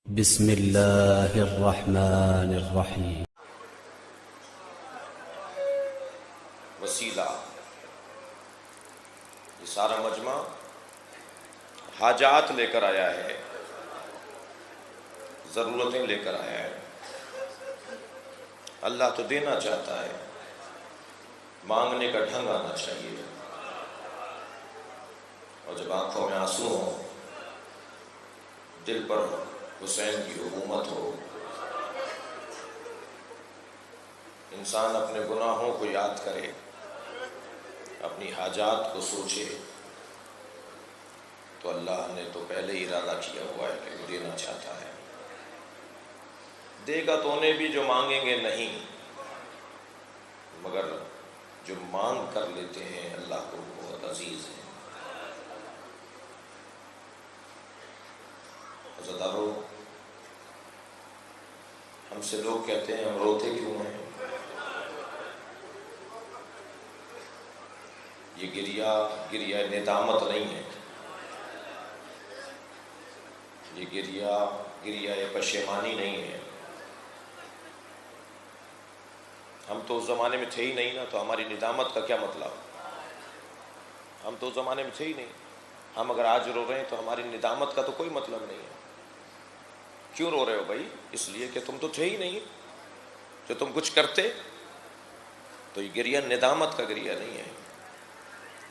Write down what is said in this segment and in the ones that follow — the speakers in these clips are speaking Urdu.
بسم اللہ الرحمن الرحیم۔ وسیلہ، یہ سارا مجمع حاجات لے کر آیا ہے، ضرورتیں لے کر آیا ہے۔ اللہ تو دینا چاہتا ہے، مانگنے کا ڈھنگ آنا چاہیے، اور جب آنکھوں میں آنسو ہوں، دل پر حسین کی حکومت ہو، انسان اپنے گناہوں کو یاد کرے، اپنی حاجات کو سوچے، تو اللہ نے تو پہلے ہی ارادہ کیا ہوا ہے کہ وہ دینا چاہتا ہے۔ دے گا تو انہیں بھی جو مانگیں گے نہیں، مگر جو مانگ کر لیتے ہیں اللہ کو بہت عزیز ہے۔ عزادارو، ہم سے لوگ کہتے ہیں ہم روتے کیوں ہیں؟ یہ گریہ ندامت نہیں ہے، یہ گریہ پشیمانی نہیں ہے۔ ہم تو اس زمانے میں تھے ہی نہیں نا، تو ہماری ندامت کا کیا مطلب؟ ہم تو اس زمانے میں تھے ہی نہیں۔ ہم اگر آج رو رہے ہیں تو ہماری ندامت کا تو کوئی مطلب نہیں ہے۔ کیوں رو رہے ہو بھائی؟ اس لیے کہ تم تو تھے ہی نہیں، جو تم کچھ کرتے۔ تو یہ گریہ ندامت کا گریہ نہیں ہے،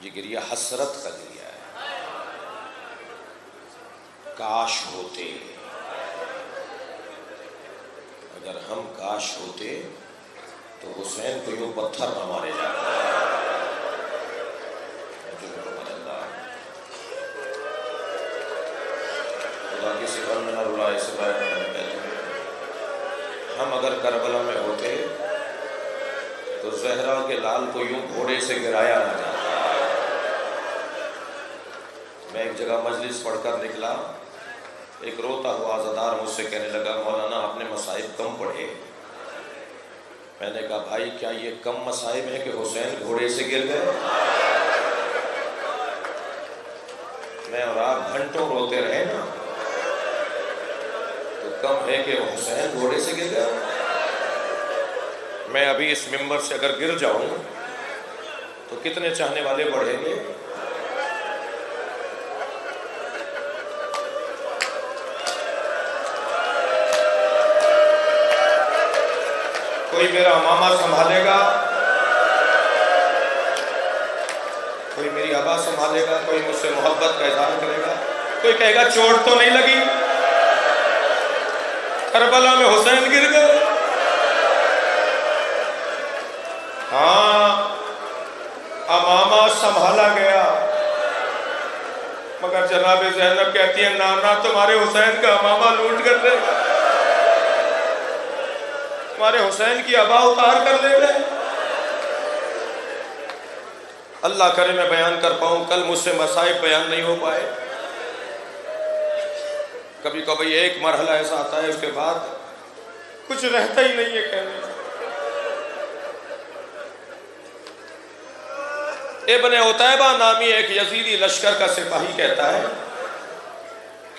یہ گریہ حسرت کا گریہ ہے۔ کاش ہوتے، اگر ہم کاش ہوتے تو حسین کو یوں پتھر نہ مارے جاتے۔ خدا کسی پر میں نہ رلائے سوائے میں کہتے ہیں، ہم اگر کربلا میں ہوتے تو زہرا کے لال کو یوں گھوڑے سے گرایا نہ جاتا۔ میں ایک جگہ مجلس پڑھ کر نکلا، ایک روتا ہوا عزادار مجھ سے کہنے لگا، مولانا آپ نے مصائب کم پڑھے۔ میں نے کہا بھائی کیا یہ کم مصائب ہے کہ حسین گھوڑے سے گر گئے؟ میں اور آپ گھنٹوں روتے رہے نا، تو کم ہے کہ حسین گھوڑے سے گر گئے؟ میں ابھی اس ممبر سے اگر گر جاؤں تو کتنے چاہنے والے بڑھیں گے؟ کوئی میرا امامہ سنبھالے گا، کوئی میری ابا سنبھالے گا، کوئی مجھ سے محبت کا اظہار کرے گا، کوئی کہے گا چوٹ تو نہیں لگی؟ کربلا میں حسین گر گئے۔ ہاں، امامہ سنبھالا گیا، مگر جناب زینب کہتی ہے نانا تمہارے حسین کا امامہ لوٹ کر لے گا، تمہارے حسین کی ابا اتار کر لے گئے۔ اللہ کرے میں بیان کر پاؤں، کل مجھ سے مصائب بیان نہیں ہو پائے۔ کبھی کبھی ایک مرحلہ ایسا آتا ہے، اس کے بعد کچھ رہتا ہی نہیں ہے کہنے۔ ابن عتیبہ نامی ایک یزیدی لشکر کا سپاہی کہتا ہے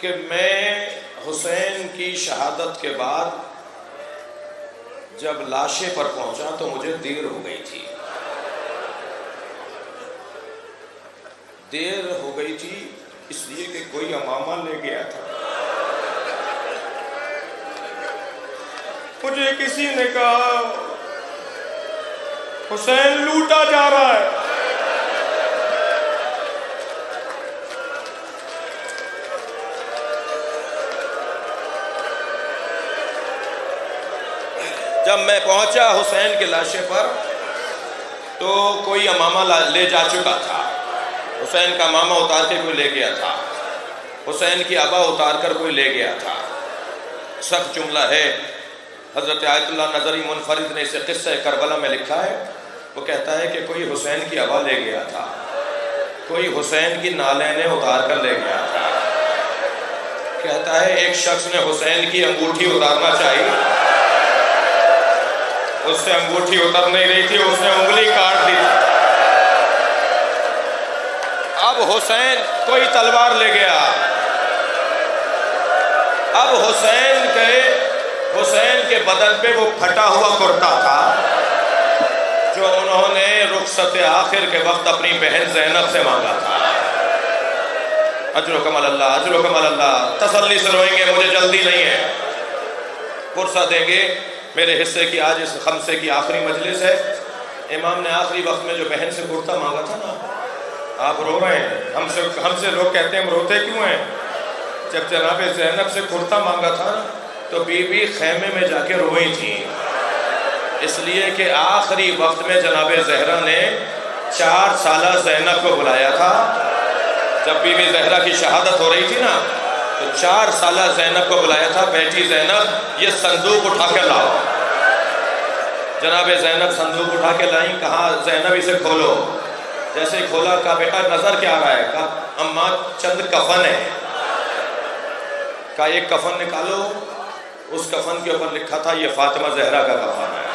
کہ میں حسین کی شہادت کے بعد جب لاشے پر پہنچا تو مجھے دیر ہو گئی تھی۔ دیر ہو گئی تھی اس لیے کہ کوئی امامہ لے گیا تھا۔ مجھے کسی نے کہا حسین لوٹا جا رہا ہے۔ جب میں پہنچا حسین کے لاشے پر تو کوئی امامہ لے جا چکا تھا، حسین کا امامہ اتار کے کوئی لے گیا تھا، حسین کی ابا اتار کر کوئی لے گیا تھا۔ سخت جملہ ہے، حضرت آیت اللہ نظری منفرد نے اسے قصہ کربلا میں لکھا ہے۔ وہ کہتا ہے کہ کوئی حسین کی ابا لے گیا تھا، کوئی حسین کی نالینیں اتار کر لے گیا تھا۔ کہتا ہے ایک شخص نے حسین کی انگوٹھی اتارنا چاہی، اس سے انگوٹھی اتر نہیں رہی تھی، اس نے انگلی کاٹ دی تھی۔ اب حسین کوئی تلوار لے گیا، اب حسین حسین کے بدن پہ وہ پھٹا ہوا کرتا تھا جو انہوں نے رخصت آخر کے وقت اپنی بہن زینب سے مانگا تھا۔ اجر و کمال اللہ، اجر و کمال اللہ۔ تسلی سے روئیں گے، مجھے جلدی نہیں ہے، فرصت دیں گے۔ میرے حصے کی آج اس خمسے کی آخری مجلس ہے۔ امام نے آخری وقت میں جو بہن سے کرتا مانگا تھا نا، آپ رو رہے ہیں، ہم سے لوگ کہتے ہیں ہم روتے کیوں ہیں؟ جب جناب زینب سے کرتا مانگا تھا تو بی بی خیمے میں جا کے روئی تھی، اس لیے کہ آخری وقت میں جناب زہرا نے 4 سالہ زینب کو بلایا تھا۔ جب بی بی زہرا کی شہادت ہو رہی تھی نا تو 4 سالہ زینب کو بلایا تھا، بیٹی زینب یہ صندوق اٹھا کے لاؤ۔ جناب زینب صندوق اٹھا کے لائیں، کہا زینب اسے کھولو۔ جیسے کھولا، کہا بیٹا نظر کیا آ رہا ہے؟ کہا اماں چند کفن ہے۔ کہا ایک کفن نکالو، اس کفن کے اوپر لکھا تھا یہ فاطمہ زہرا کا کفن ہے۔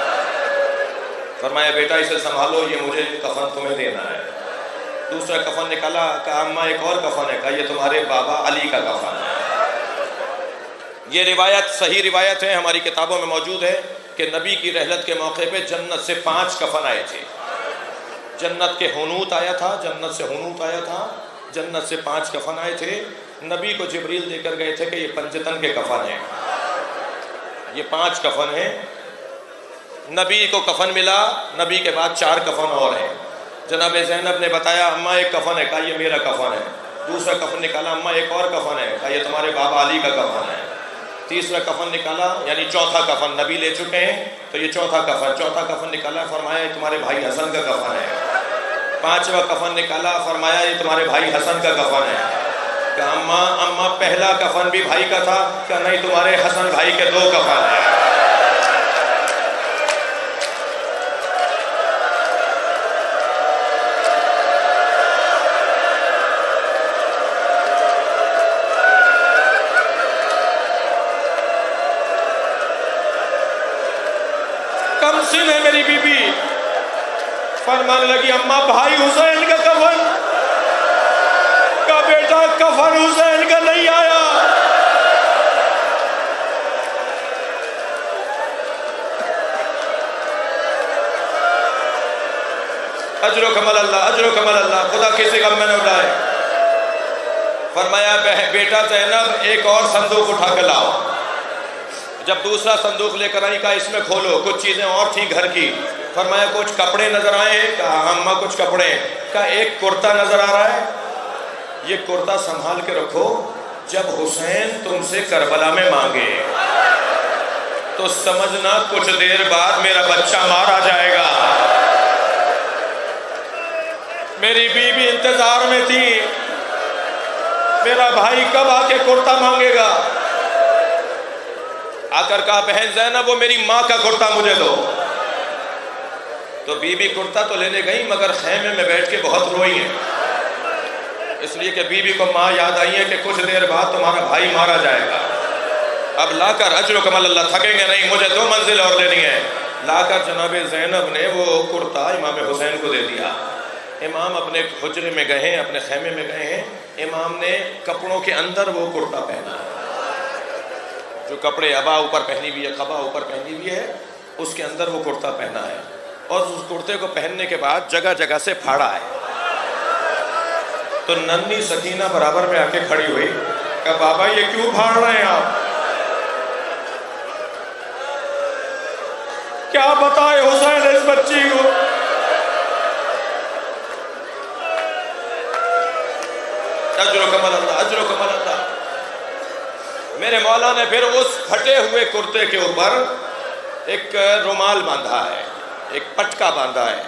فرمایا بیٹا اسے سنبھالو، یہ مجھے کفن تمہیں دینا ہے۔ دوسرا کفن نکالا، کہا اماں ایک اور کفن ہے، کہا یہ تمہارے بابا علی کا کفن ہے۔ یہ روایت صحیح روایت ہے، ہماری کتابوں میں موجود ہے کہ نبی کی رحلت کے موقع پہ جنت سے 5 کفن آئے تھے۔ جنت کے حنوط آیا تھا، جنت سے حنوط آیا تھا، جنت سے 5 کفن آئے تھے۔ نبی کو جبریل دے کر گئے تھے کہ یہ پنجتن کے کفن ہیں، یہ 5 کفن ہیں۔ نبی کو کفن ملا، نبی کے بعد 4 کفن اور ہیں۔ جناب زینب نے بتایا اماں ایک کفن ہے، کہا یہ میرا کفن ہے۔ دوسرا کفن نکالا، اماں ایک اور کفن ہے، کہا یہ تمہارے بابا علی کا کفن ہے۔ تیسرا کفن نکالا، یعنی چوتھا کفن نبی لے چکے ہیں تو یہ چوتھا کفن نکالا، فرمایا یہ تمہارے بھائی حسن کا کفن ہے۔ 5واں کفن نکالا، فرمایا یہ تمہارے بھائی حسن کا کفن ہے۔ کہا اماں پہلا کفن بھی بھائی کا تھا، کہا نہیں تمہارے حسن بھائی کے 2 کفن ہیں۔ کم سن ہے میری بی بی، فرمانے لگی اماں بھائی حسین کا کفن؟ کہا بیٹا کفن حسین کا نہیں آیا۔ اجر و کمال اللہ، اجر و کمال اللہ، خدا کسی غم میں نہ اڑائے۔ فرمایا بیٹا زینب ایک اور صندوق اٹھا کے لاؤ۔ جب دوسرا صندوق لے کر آئی، کہا اس میں کھولو، کچھ چیزیں اور تھیں گھر کی۔ فرمایا کچھ کپڑے نظر آئے؟ کہا اماں کچھ کپڑے۔ کہا ایک کرتا نظر آ رہا ہے، یہ کرتا سنبھال کے رکھو، جب حسین تم سے کربلا میں مانگے تو سمجھنا کچھ دیر بعد میرا بچہ مارا جائے گا۔ میری بی بی انتظار میں تھی، میرا بھائی کب آ کے کرتا مانگے گا؟ آ کر کہا بہن زینب وہ میری ماں کا کرتا مجھے دو۔ تو بی بی کرتا تو لینے گئی، مگر خیمے میں بیٹھ کے بہت روئی ہیں، اس لیے کہ بی بی کو ماں یاد آئی ہے کہ کچھ دیر بعد تمہارا بھائی مارا جائے گا۔ اب لا کر اجر و کمال اللہ، تھکیں گے نہیں، مجھے 2 منزل اور لینی ہے۔ لا کر جناب زینب نے وہ کرتا امام حسین کو دے دیا۔ امام اپنے حجرے میں گئے ہیں، اپنے خیمے میں گئے ہیں، امام نے کپڑوں کے اندر وہ کرتا پہنا ہے، جو کپڑے ابا اوپر پہنی ہوئی ہے، قبا اوپر پہنی ہوئی ہے، اس کے اندر وہ کرتا پہنا ہے، اور اس کرتے کو پہننے کے بعد جگہ جگہ سے پھاڑا ہے۔ تو ننھی سکینہ برابر میں آ کے کھڑی ہوئی، کہا بابا یہ کیوں پھاڑ رہے ہیں آپ؟ کیا بتائے حسین اس بچی کو؟ اجر و کمال اللہ، اجر و کمال اللہ۔ میرے مولا نے پھر اس پھٹے ہوئے کرتے کے اوپر ایک رومال باندھا ہے، ایک پٹکا باندھا ہے،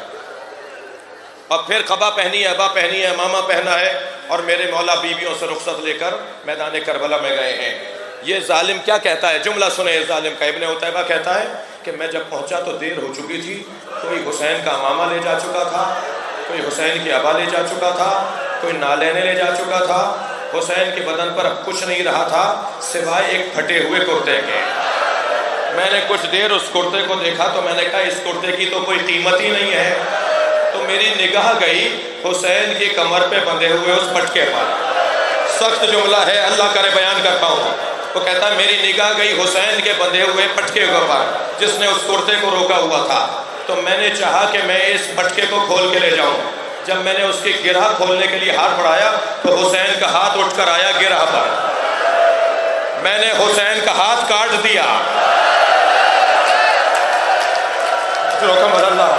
اور پھر قبا پہنی ہے، ابا پہنی ہے، ماما پہنا ہے، اور میرے مولا بیویوں سے رخصت لے کر میدان کربلا میں گئے ہیں۔ یہ ظالم کیا کہتا ہے؟ جملہ سنیں اس ظالم کا۔ ابن عتیبہ کہتا ہے کہ میں جب پہنچا تو دیر ہو چکی تھی، کوئی حسین کا ماما لے جا چکا تھا، کوئی حسین کی ابا لے جا چکا تھا، کوئی نالینیں لے جا چکا تھا، حسین کے بدن پر اب کچھ نہیں رہا تھا سوائے ایک پھٹے ہوئے کرتے کے۔ میں نے کچھ دیر اس کرتے کو دیکھا تو میں نے کہا اس کرتے کی تو کوئی قیمت ہی نہیں ہے، تو میری نگاہ گئی حسین کی کمر پہ بندھے ہوئے اس پٹکے پر۔ سخت جملہ ہے، اللہ کرے بیان کر پاؤں۔ وہ کہتا ہے میری نگاہ گئی حسین کے بندھے ہوئے پٹکے کے اوپر جس نے اس کرتے کو روکا ہوا تھا، تو میں نے چاہا کہ میں اس پٹکے کو کھول کے لے جاؤں۔ جب میں نے اس کی گرہ کھولنے کے لیے ہاتھ بڑھایا تو حسین کا ہاتھ اٹھ کر آیا گرہ پر، میں نے حسین کا ہاتھ کاٹ دیا۔ جو حکم اللہ